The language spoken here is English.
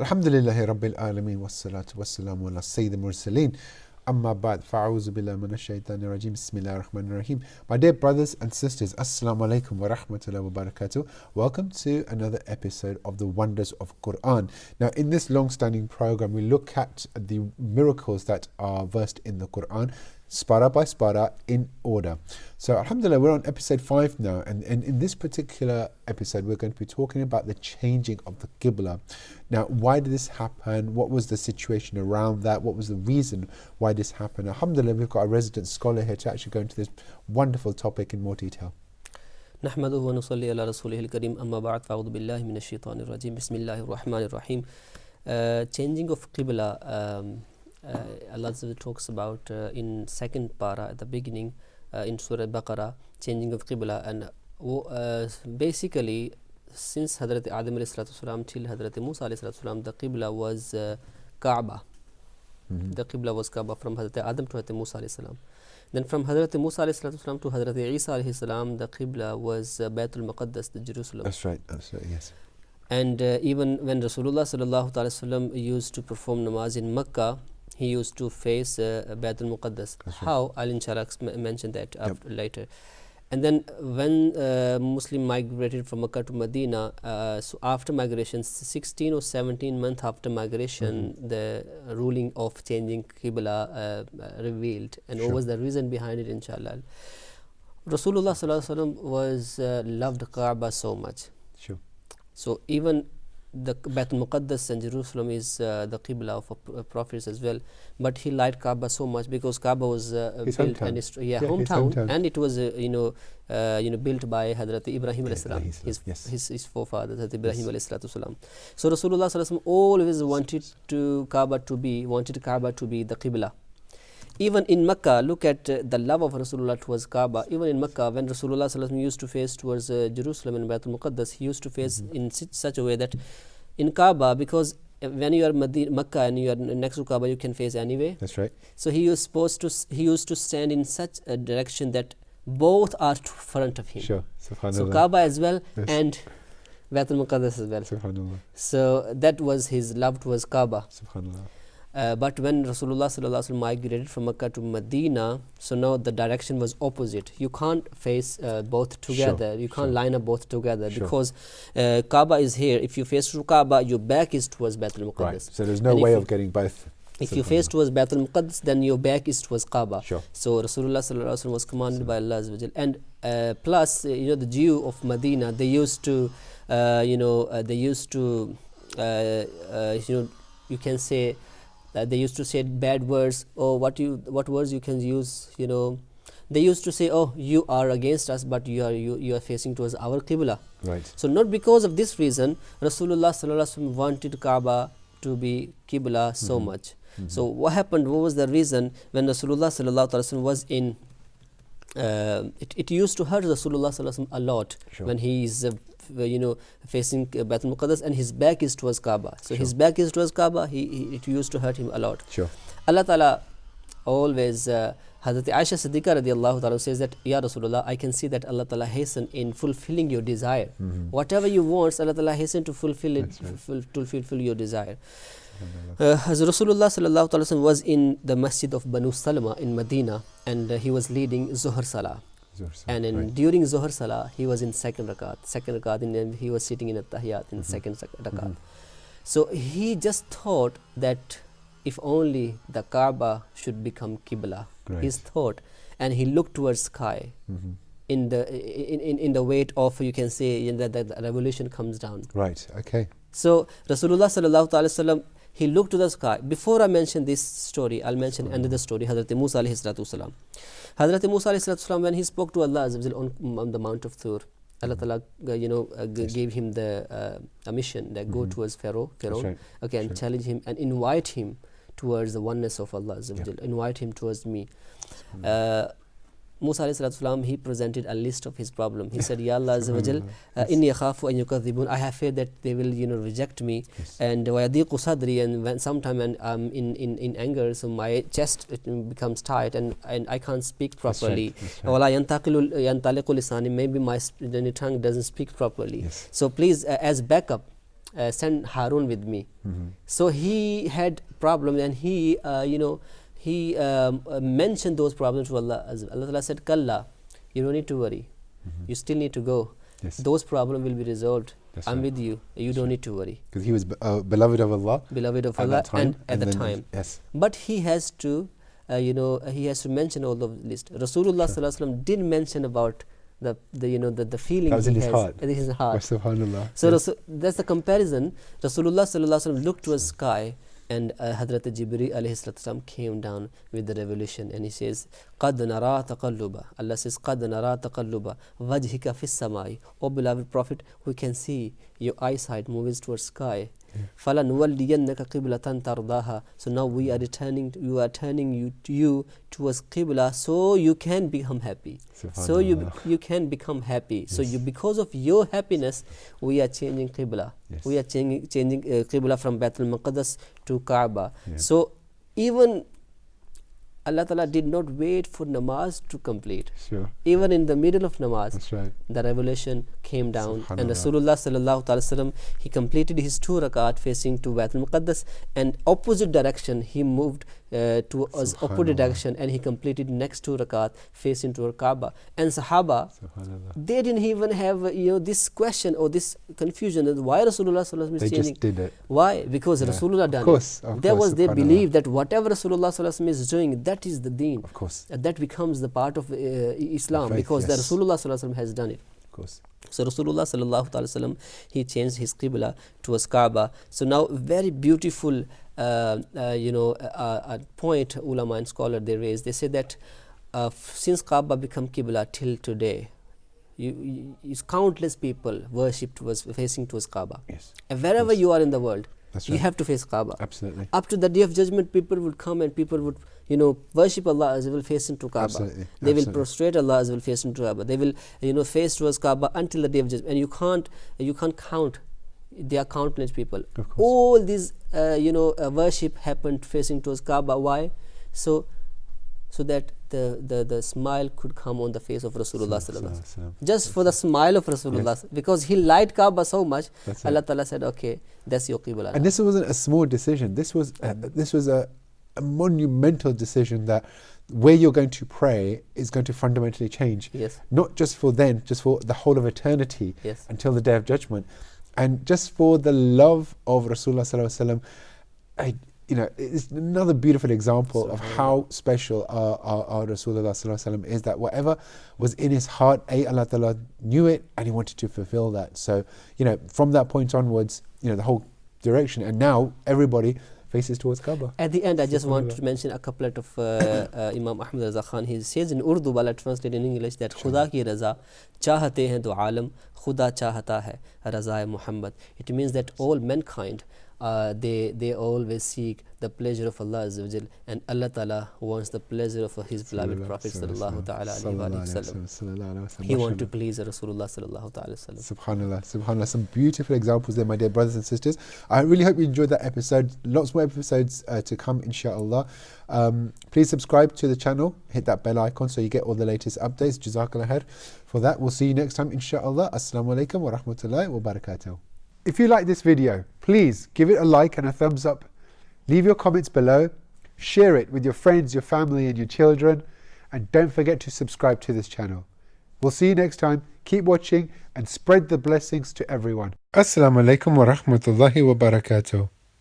Alhamdulillahi Rabbil Alameen wassalatu wassalamu ala Sayyid al-Mursaleen. Amma ba'd, fa'awuzu billahi minash shaitanir rajim. Bismillahir Rahmanir Rahim. My dear brothers and sisters, Assalamu alaikum wa rahmatullahi wa barakatuh. Welcome to another episode of the Wonders of Quran. Now, in this long-standing program, we look at the miracles that are versed in the Quran, spara by spara, in order. So, alhamdulillah, we're on episode 5 now, and in this particular episode, we're going to be talking about the changing of the Qibla. Now, why did this happen? What was the situation around that? What was the reason why this happened? Alhamdulillah, we've got a resident scholar here to actually go into this wonderful topic in more detail. نحمده ونصلي على رسوله الكريم أما بعد فأعوذ بالله من الشيطان الرجيم بسم الله الرحمن الرحيم. Changing of Qibla, Allah talks about in second para at the beginning in Surah Baqarah, changing of Qibla, and basically since Hazrat Adam ﷺ till Hazrat Musa ﷺ, the Qibla was Kaaba. The Qibla was Kaaba from Hazrat Adam to Hazrat Musa ﷺ. Then from Hazrat Musa ﷺ to Hazrat Isa ﷺ, the Qibla was Baytul Maqaddas, the Jerusalem. That's right, yes. And even when Rasulullah ﷺ used to perform namaz in Makkah, he used to face Baytul Muqaddas. How? I'll inshallah mention that later. And then when Muslim migrated from Makkah to Medina, so after migration, 16 or 17 months after migration, the ruling of changing Qibla revealed. And what was the reason behind it, inshallah? Rasulullah was loved Kaaba so much. Sure. So even the Baytul Muqaddas and Jerusalem is the Qibla of prophets as well, but he liked Kaaba so much because Kaaba was built hometown. and his hometown, and it was built by Hazrat Ibrahim his forefather, Hazrat Ibrahim ﷺ. So Rasulullah ﷺ always wanted Kaaba to be the Qibla. Even in Makkah, look at the love of Rasulullah towards Kaaba. Even in Makkah, when Rasulullah ﷺ used to face towards Jerusalem and Baytul Muqaddas, he used to face in such a way that in Kaaba, because when you are Makkah and you are next to Kaaba, you can face anyway. That's right. So he used to stand in such a direction that both are in front of him. Sure. Subhanallah. So Kaaba as well, and Baytul Muqaddas as well. Subhanallah. So that was his love towards Kaaba. Subhanallah. But when Rasulullah ﷺ migrated from Makkah to Medina, so now the direction was opposite. You can't face both together. You can't line up both together because Kaaba is here. If you face to Kaaba, your back is towards Baytul Muqaddas. Right. So there's no way of getting both. If you face towards Baytul Muqaddas, then your back is towards Kaaba. Sure. So Rasulullah ﷺ was commanded by Allah Azza wa Jal. And plus, the Jew of Medina, they used to, you can say, they used to say bad words, or what words you can use, they used to say, oh, you are against us, but you are facing towards our Qibla. Right. So not because of this reason Rasulullah ﷺ wanted Kaaba to be Qibla so much. So what happened? What was the reason? When Rasulullah ﷺ was in it used to hurt Rasulullah ﷺ a lot when he is facing Baytul Muqaddas and his back is towards Kaaba. So his back is towards Kaaba, it used to hurt him a lot. Sure. Allah Ta'ala always, Hazrat Aisha Siddiqa radiallahu ta'ala says that, Ya Rasulullah, I can see that Allah Ta'ala hasten in fulfilling your desire. Whatever you want, Allah Ta'ala hasten to fulfill it, fulfill your desire. As Rasulullah sallallahu alaihi wasallam was in the masjid of Banu Salama in Medina, and he was leading Zuhr Salah. And during Zuhr Salah, he was in second rakat, and he was sitting in at-tahiyat in second rakat. So he just thought that if only the Kaaba should become Qibla. His thought, and he looked towards sky. In the weight of, you can say, that the revolution comes down. Right. Okay. So Rasulullah sallallahu alaihi wasallam, he looked to the sky. Before I mention this story, I'll mention another story. Hazrat Musa alayhi salatu wasalam. Hazrat Musa alayhi salatu wasalam, when he spoke to Allah on the Mount of Tur, Allah Ta'ala gave him the a mission that go towards Pharaoh, and challenge him and invite him towards the oneness of Allah, invite him towards me. Musa ﷺ, he presented a list of his problem. He said, Ya Allah Azza wa Jal, inni akhafu an yukadhibun, I have fear that they will reject me. And wayadiqu sadri, and when sometime I'm in anger, so my chest becomes tight and I can't speak properly. Wala yantaliqu lisani, maybe my tongue doesn't speak properly. So please, as backup, send Harun with me. So he had problem, and he mentioned those problems to Allah. As Allah Ta'ala said, Kalla, you don't need to worry. You still need to go. Yes. Those problems will be resolved. That's I'm right. with you. You don't need to worry. Because he was beloved of Allah. Beloved of at Allah that time, and at the then time. Yes. But he has to, he has to mention all of the list. Rasulullah Sallallahu Alaihi Wasallam did mention about the feeling That was he in his has heart. in his heart. Subhanallah. So Yes. that's the comparison. Rasulullah Sallallahu Alaihi Wasallam looked towards sky, and Hadrat Jibreel alayhi salam came down with the revelation, and he says, قَدْ نَرَى تَقَلُّبَ. Allah says, قَدْ نَرَى تَقَلُّبَ وَجْهِكَ فِي السَّمَاءِ. O beloved Prophet, we can see your eyesight moves towards sky. فَلَنُوَلِّيَنَّكَ قِبْلَةً تَرْضَاهَا. So now we are turning you towards Qibla, so you can become happy. So you can become happy. So Yes. because of your happiness, we are changing Qibla. Yes. We are changing Qibla from Baitul Maqdis to Kaaba. Yeah. So even Allah Ta'ala did not wait for namaz to complete. Sure. Even in the middle of namaz, That's right. the revelation came down, and Subhanallah. Rasulullah Sallallahu Alaihi Wasallam, he completed his 2 rakat facing to Baitul Muqaddas, and opposite direction he moved to opposite direction, and he completed next 2 rakat facing toward Kaaba. And Sahaba, Subhanallah. they didn't even have this question or this confusion that why Rasulullah Sallallahu Alaihi Wasallam is They changing. just did it. Why? Because Yeah. Rasulullah done course, it. of There course, was their subhanallah. belief that whatever Rasulullah Sallallahu Alaihi Wasallam is doing, that is the deen. Of course. That becomes the part of Islam, Faith, because the yes. Rasulullah Sallallahu Alaihi Wasallam has done it. Of course. So Rasulullah Sallallahu Alaihi Wasallam, he changed his Qibla towards Kaaba. So now very beautiful point ulama and scholar they raise. They say that since Kaaba become Qibla till today, countless people worshipped was facing towards Kaaba. Yes. And wherever you are in the world, That's you right. have to face Kaaba. Absolutely. Up to the day of judgment, people would come and people would worship Allah as well face into Kaaba. Absolutely. They will Absolutely. prostrate Allah as well face into Kaaba. They will face towards Kaaba until the day of judgment. And you can't count. There are countless people. Of course. All these worship happened facing towards Kaaba. Why? So that the smile could come on the face of Rasulullah Sallallahu Alaihi Wasallam. Just for the smile of Rasulullah, Yes. because he liked Kaaba so much. That's Allah Ta'ala said, okay, that's your Qibla. And this wasn't a small decision. This was a monumental decision that where you're going to pray is going to fundamentally change. Yes. Not just for then, just for the whole of eternity. Yes. Until the day of judgment. And just for the love of Rasulullah Sallallahu Alaihi Wasallam, it's another beautiful example of how special our Rasulullah Sallallahu Alaihi Wasallam is, that whatever was in his heart, Allah Ta'ala knew it and he wanted to fulfill that. So, from that point onwards, the whole direction, and now everybody faces towards Kaaba. At the end, I just want to mention a couplet of Imam Ahmad Raza Khan. He says in Urdu, while I translate in English, that Khuda ki raza chahate hain to alam, Khuda chahata hai raza Muhammad. It means that all mankind, they always seek the pleasure of Allah Azza wa Jal, and Allah Ta'ala wants the pleasure of His beloved Prophet Sallallahu Ta'ala Alaihi Wasallam. He wants to please Rasulullah Sallallahu Ta'ala Wasallam. Subhanallah, subhanallah. Some beautiful examples there, my dear brothers and sisters. I really hope you enjoyed that episode. Lots more episodes to come, inshallah. Please subscribe to the channel, hit that bell icon so you get all the latest updates. Jazakallah khair for that. We'll see you next time, inshallah. Assalamu alaikum wa rahmatullahi wa barakatuh. If you like this video, please give it a like and a thumbs up. Leave your comments below. Share it with your friends, your family and your children. And don't forget to subscribe to this channel. We'll see you next time. Keep watching and spread the blessings to everyone. Assalamu alaikum wa rahmatullahi wa barakatuh.